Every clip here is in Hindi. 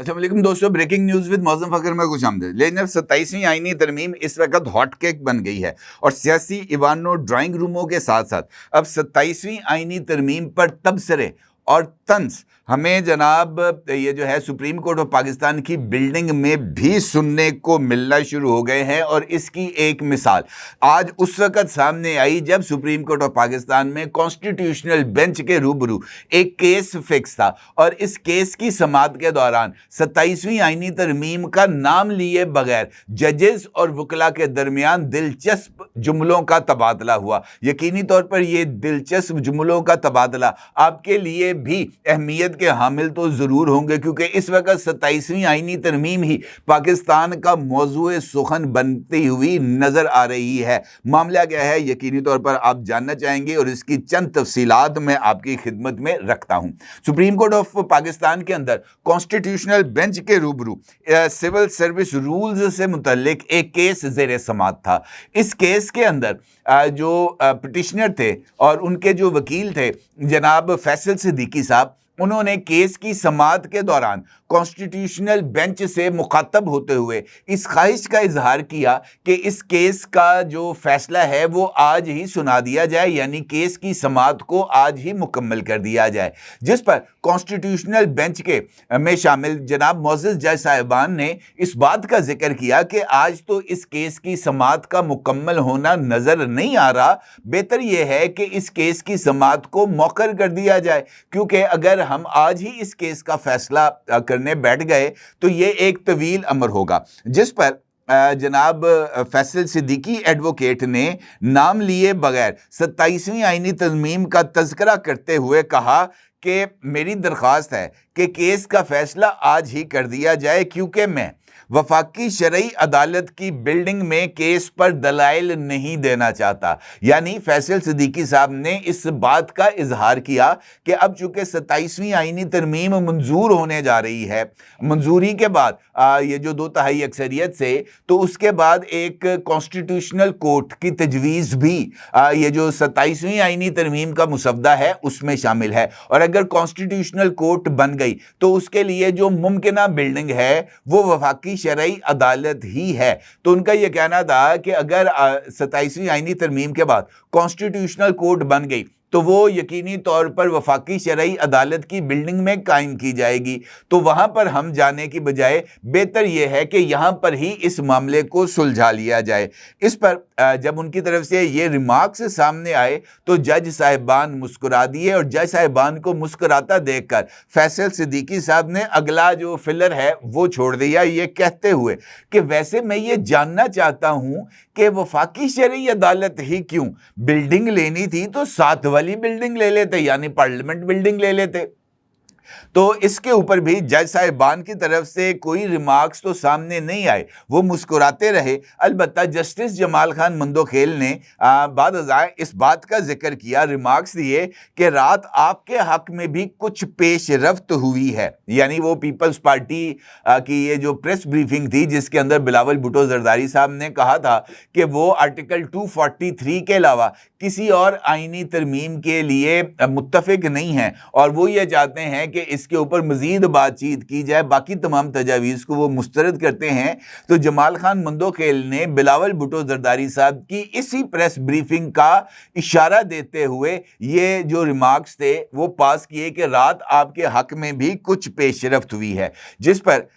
अस्सलाम वालेकुम दोस्तों, breaking news with Mauzam Fakhar में खुशामदीद। लेकिन अब 27वीं आईनी तरमीम इस वक्त हॉट केक बन गई है और सियासी इवानों ड्राइंग रूमों के साथ साथ अब 27वीं आईनी तरमीम पर तबसरे और तंज हमें जनाब ये जो है सुप्रीम कोर्ट ऑफ पाकिस्तान की बिल्डिंग में भी सुनने को मिलना शुरू हो गए हैं। और इसकी एक मिसाल आज उस वक्त सामने आई जब सुप्रीम कोर्ट ऑफ पाकिस्तान में कॉन्स्टिट्यूशनल बेंच के रूबरू एक केस फिक्स था और इस केस की समाअत के दौरान 27वीं आईनी तरमीम का नाम लिए बगैर जजेस और वकला के दरमियान दिलचस्प जुमलों का तबादला हुआ। यकीनी तौर पर यह दिलचस्प जुमलों का तबादला आपके लिए भी अहमियत के हामिल तो ज़रूर होंगे, क्योंकि इस वक्त 27वीं आईनी तरमीम ही पाकिस्तान का मौजूए सुखन बनती हुई नज़र आ रही है। मामला क्या है यकीनी तौर पर आप जानना चाहेंगे और इसकी चंद तफसीलात मैं आपकी खिदमत में रखता हूँ। सुप्रीम कोर्ट ऑफ पाकिस्तान के अंदर कॉन्स्टिट्यूशनल बेंच के रूबरू सिविल सर्विस रूल्स से मुतल्लिक एक केस ज़ेर समाअत था। इस केस के अंदर जो पिटिशनर थे और उनके जो वकील थे जनाब फैसल सिद्दीकी साहब, उन्होंने केस की समाअत के दौरान कॉन्स्टिट्यूशनल बेंच से मुखातब होते हुए इस ख्वाहिश का इजहार किया कि इस केस का जो फैसला है वो आज ही सुना दिया जाए, यानी केस की समाअत को आज ही मुकम्मल कर दिया जाए। जिस पर कॉन्स्टिट्यूशनल बेंच के में शामिल जनाब मोअज़्ज़ज़ जज साहिबान ने इस बात का जिक्र किया कि आज तो इस केस की समाअत का मुकम्मल होना नज़र नहीं आ रहा, बेहतर यह है कि इस केस की समाअत को मौखर कर दिया जाए, क्योंकि अगर हम आज ही इस केस का फैसला करने बैठ गए तो ये एक तवील अमर होगा। जिस पर जनाब फैसल सिद्दीकी एडवोकेट ने नाम लिए बगैर 27वीं आईनी तरमीम का तज़किरा करते हुए कहा कि मेरी दरख्वास्त है कि केस का फैसला आज ही कर दिया जाए, क्योंकि मैं वफाकी शरई अदालत की बिल्डिंग में केस पर दलाइल नहीं देना चाहता। यानी फैसल सिद्दीकी साहब ने इस बात का इजहार किया कि अब चूंकि 27वीं आईनी तरमीम मंजूर होने जा रही है, मंजूरी के बाद ये जो 2/3 अक्सरियत से, तो उसके बाद एक कॉन्स्टिट्यूशनल कोर्ट की तजवीज़ भी ये जो 27वीं आईनी तरमीम का मुसवदा है उसमें शामिल है। और अगर कॉन्स्टिट्यूशनल कोर्ट बन गई तो उसके लिए जो मुमकिना बिल्डिंग है वो वफाकी शरई अदालत ही है। तो उनका यह कहना था कि अगर 27वीं आईनी तरमीम के बाद कॉन्स्टिट्यूशनल कोर्ट बन गई तो वो यकीनी तौर पर वफाकी शरई अदालत की बिल्डिंग में कायम की जाएगी। तो वहाँ पर हम जाने की बजाय बेहतर यह है कि यहाँ पर ही इस मामले को सुलझा लिया जाए। इस पर जब उनकी तरफ से ये रिमार्क्स सामने आए तो जज साहिबान मुस्कुरा दिए और जज साहिबान को मुस्कुराता देखकर फैसल सिद्दीकी साहब ने अगला जो फिलर है वो छोड़ दिया, ये कहते हुए कि वैसे मैं ये जानना चाहता हूँ कि वफाकी शरई अदालत ही क्यों, बिल्डिंग लेनी थी तो साथ वाली बिल्डिंग ले लेते, यानी पार्लियामेंट बिल्डिंग ले लेते। तो इसके ऊपर भी जज साहिबान की तरफ से कोई रिमार्क्स तो सामने नहीं आए, वो मुस्कुराते रहे। अलबत्ता जस्टिस जमाल खान मंदोखेल ने बाद अज़ाए इस बात का जिक्र किया, रिमार्क्स दिए कि रात आपके हक में भी कुछ पेशरफ्त हुई है। यानी वो पीपल्स पार्टी की ये जो प्रेस ब्रीफिंग थी जिसके अंदर बिलावल भुट्टो जरदारी साहब ने कहा था कि वो आर्टिकल 243 के अलावा किसी और आईनी तरमीम के लिए मुत्तफिक नहीं है और वो ये चाहते हैं कि इसके ऊपर मजीद बातचीत की जाए, बाकी तमाम तजावीज़ को वो मुस्तरद करते हैं। तो जमाल खान मंदोखेल ने बिलावल भुट्टो जरदारी साहब की इसी प्रेस ब्रीफिंग का इशारा देते हुए ये जो रिमार्क्स थे वो पास किए कि रात आपके हक में भी कुछ पेशरफ्त हुई है। जिस पर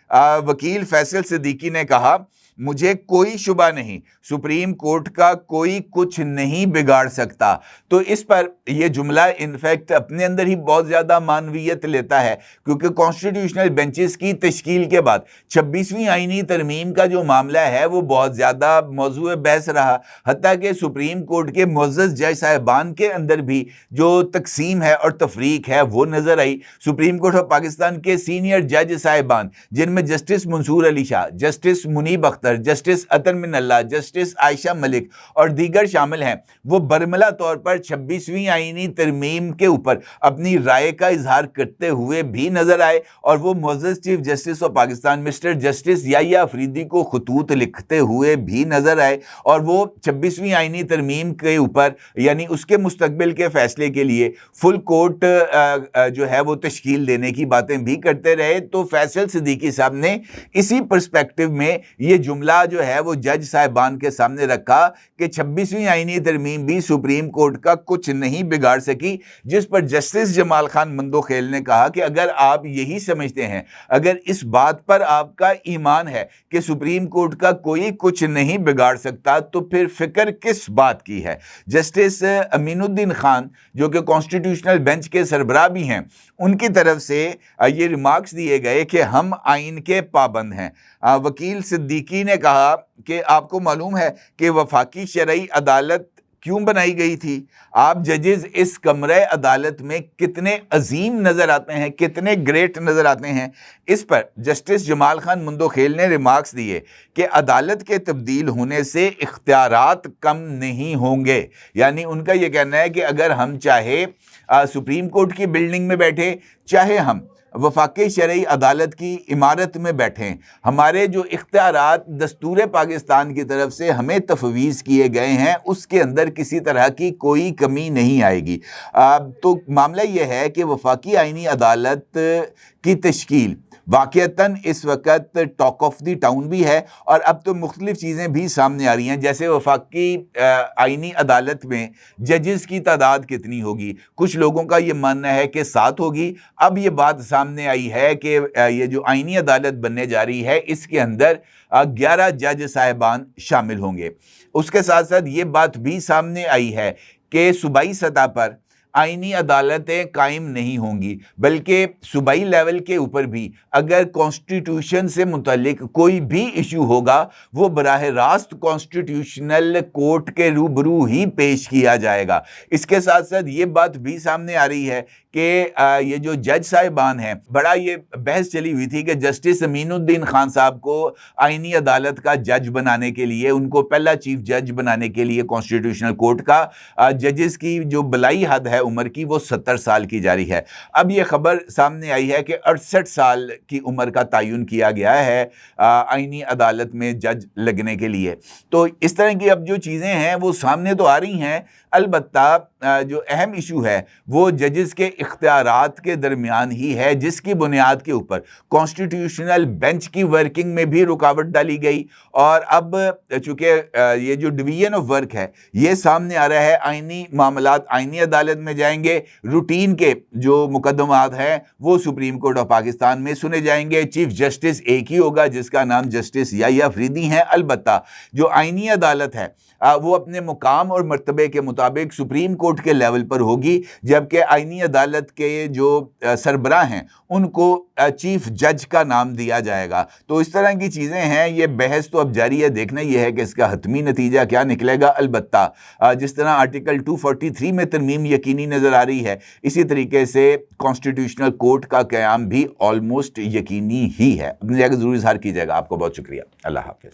वकील फैसल सिद्दीकी ने कहा, मुझे कोई शुबा नहीं, सुप्रीम कोर्ट का कोई कुछ नहीं बिगाड़ सकता। तो इस पर यह जुमला इनफैक्ट अपने अंदर ही बहुत ज़्यादा मानवीयत लेता है, क्योंकि कॉन्स्टिट्यूशनल बेंचेस की तश्कील के बाद 26वीं आईनी तरमीम का जो मामला है वो बहुत ज़्यादा मौजूए बहस रहा। हत्ता कि सुप्रीम कोर्ट के मुअज़्ज़ज़ जज साहिबान के अंदर भी जो तकसीम है और तफरीक है वो नज़र आई। सुप्रीम कोर्ट ऑफ पाकिस्तान के सीनियर जज साहिबान जिनमें justice Mansoor Ali Shah, justice Munib Akhtar, justice Athar Minallah, justice Ayesha Malik और दीगर शामिल हैं, वो बरमला तौर पर 26वीं आईनी तरमीम के ऊपर अपनी राय का इजहार करते हुए भी नजर आए और वो मुअज़्ज़ज़ chief justice of Pakistan mister justice Yahya Afridi को खतूत लिखते हुए भी नजर आए और वो 26वीं आईनी तरमीम के ऊपर यानी उसके मुस्तकबिल के फैसले के लिए फुल कोर्ट जो है वो तश्कील देने की बातें भी करते रहे। तो फैसल सिद्दीकी साहब ने इसी पर्सपेक्टिव में ये जुमला जो है वो जज साहिबान के सामने रखा कि 26वीं आईनी तरमीम भी सुप्रीम कोर्ट का कुछ नहीं बिगाड़ सकी, जिस पर जस्टिस जमाल खान मंदोखेल ने कहा कि अगर आप यही समझते हैं, अगर इस बात पर आपका ईमान है कि सुप्रीम कोर्ट का कोई कुछ नहीं बिगाड़ सकता, तो फिर फिक्र किस बात की है। जस्टिस अमीनुद्दीन खान जो कि कॉन्स्टिट्यूशनल बेंच के सरबराह भी हैं, उनकी तरफ से ये रिमार्क्स दिए गए कि हम आइन के पाबंद हैं। वकील सिद्दीकी ने कहा कि आपको मालूम है कि वफाकी शरई अदालत क्यों बनाई गई थी? आप जजेस इस कमरे अदालत में कितने अजीम नजर आते हैं, कितने ग्रेट नजर आते हैं। इस पर जस्टिस जमाल खान मुंदोखेल ने रिमार्क्स दिए कि अदालत के तब्दील होने से इख्तियारात कम नहीं होंगे। यानी उनका यह कहना है कि अगर हम चाहे सुप्रीम कोर्ट की बिल्डिंग में बैठे, चाहे हम वफाकी शरई अदालत की इमारत में बैठें, हमारे जो इख्तियारात दस्तूर पाकिस्तान की तरफ से हमें तफवीज़ किए गए हैं उसके अंदर किसी तरह की कोई कमी नहीं आएगी। तो मामला यह है कि वफाकी आइनी अदालत की तश्कील वाक़अतन इस वक्त टॉक ऑफ द टाउन भी है और अब तो मुख्तलिफ चीज़ें भी सामने आ रही हैं, जैसे वफाकी आइनी अदालत में जजेस की तादाद कितनी होगी। कुछ लोगों का ये मानना है कि 7 होगी। अब ये बात सामने आई है कि ये जो आइनी अदालत बनने जा रही है इसके अंदर 11 जज साहिबान शामिल होंगे। उसके साथ साथ ये बात भी सामने आई है कि सूबाई सतह पर आइनी अदालतें कायम नहीं होंगी, बल्कि सूबाई लेवल के ऊपर भी अगर कॉन्स्टिट्यूशन से मुतल्लिक कोई भी इशू होगा वो बराह रास्त कॉन्स्टिट्यूशनल कोर्ट के रूबरू ही पेश किया जाएगा। इसके साथ साथ ये बात भी सामने आ रही है कि ये जो जज साहिबान हैं, बड़ा ये बहस चली हुई थी कि जस्टिस अमीनुद्दीन खान साहब को आइनी अदालत का जज बनाने के लिए, उनको पहला चीफ जज बनाने के लिए कॉन्स्टिट्यूशनल कोर्ट का जजेस की जो बलाई हद है उम्र की वो 70 साल की जारी है। अब ये खबर सामने आई है कि 68 साल की उम्र का तयन किया गया है आइनी अदालत में जज लगने के लिए। तो इस तरह की अब जो चीज़ें हैं वो सामने तो आ रही हैं, अलबत्ता जो अहम इशू है वो जजेस के इख्तियारात के दरमियान ही है, जिसकी बुनियाद के ऊपर कॉन्स्टिट्यूशनल बेंच की वर्किंग में भी रुकावट डाली गई। और अब चूँकि ये जो डिवीजन ऑफ वर्क है ये सामने आ रहा है, आइनी मामलात आइनी अदालत में जाएंगे, रूटीन के जो मुकदमात हैं वो सुप्रीम कोर्ट ऑफ पाकिस्तान में सुने जाएंगे। चीफ जस्टिस एक ही होगा जिसका नाम जस्टिस याहिया अफरीदी हैं। अलबत्ता जो आइनी अदालत है वो अपने मुकाम और मर्तबे के मुताबिक सुप्रीम कोर्ट के लेवल पर होगी, जबकि आइनी अदालत के जो सरबराह हैं उनको चीफ जज का नाम दिया जाएगा। तो इस तरह की चीज़ें हैं। ये बहस तो अब जारी है, देखना यह है कि इसका हतमी नतीजा क्या निकलेगा। अलबत्ता जिस तरह आर्टिकल 243 में तरमीम यकीनी नज़र आ रही है, इसी तरीके से कॉन्स्टिट्यूशनल कोर्ट का क़याम भी ऑलमोस्ट यकीनी ही है। अपनी जगह ज़रूर इज़हार कीजिएगा। आपको बहुत शुक्रिया। अल्लाह हाफ़िज़।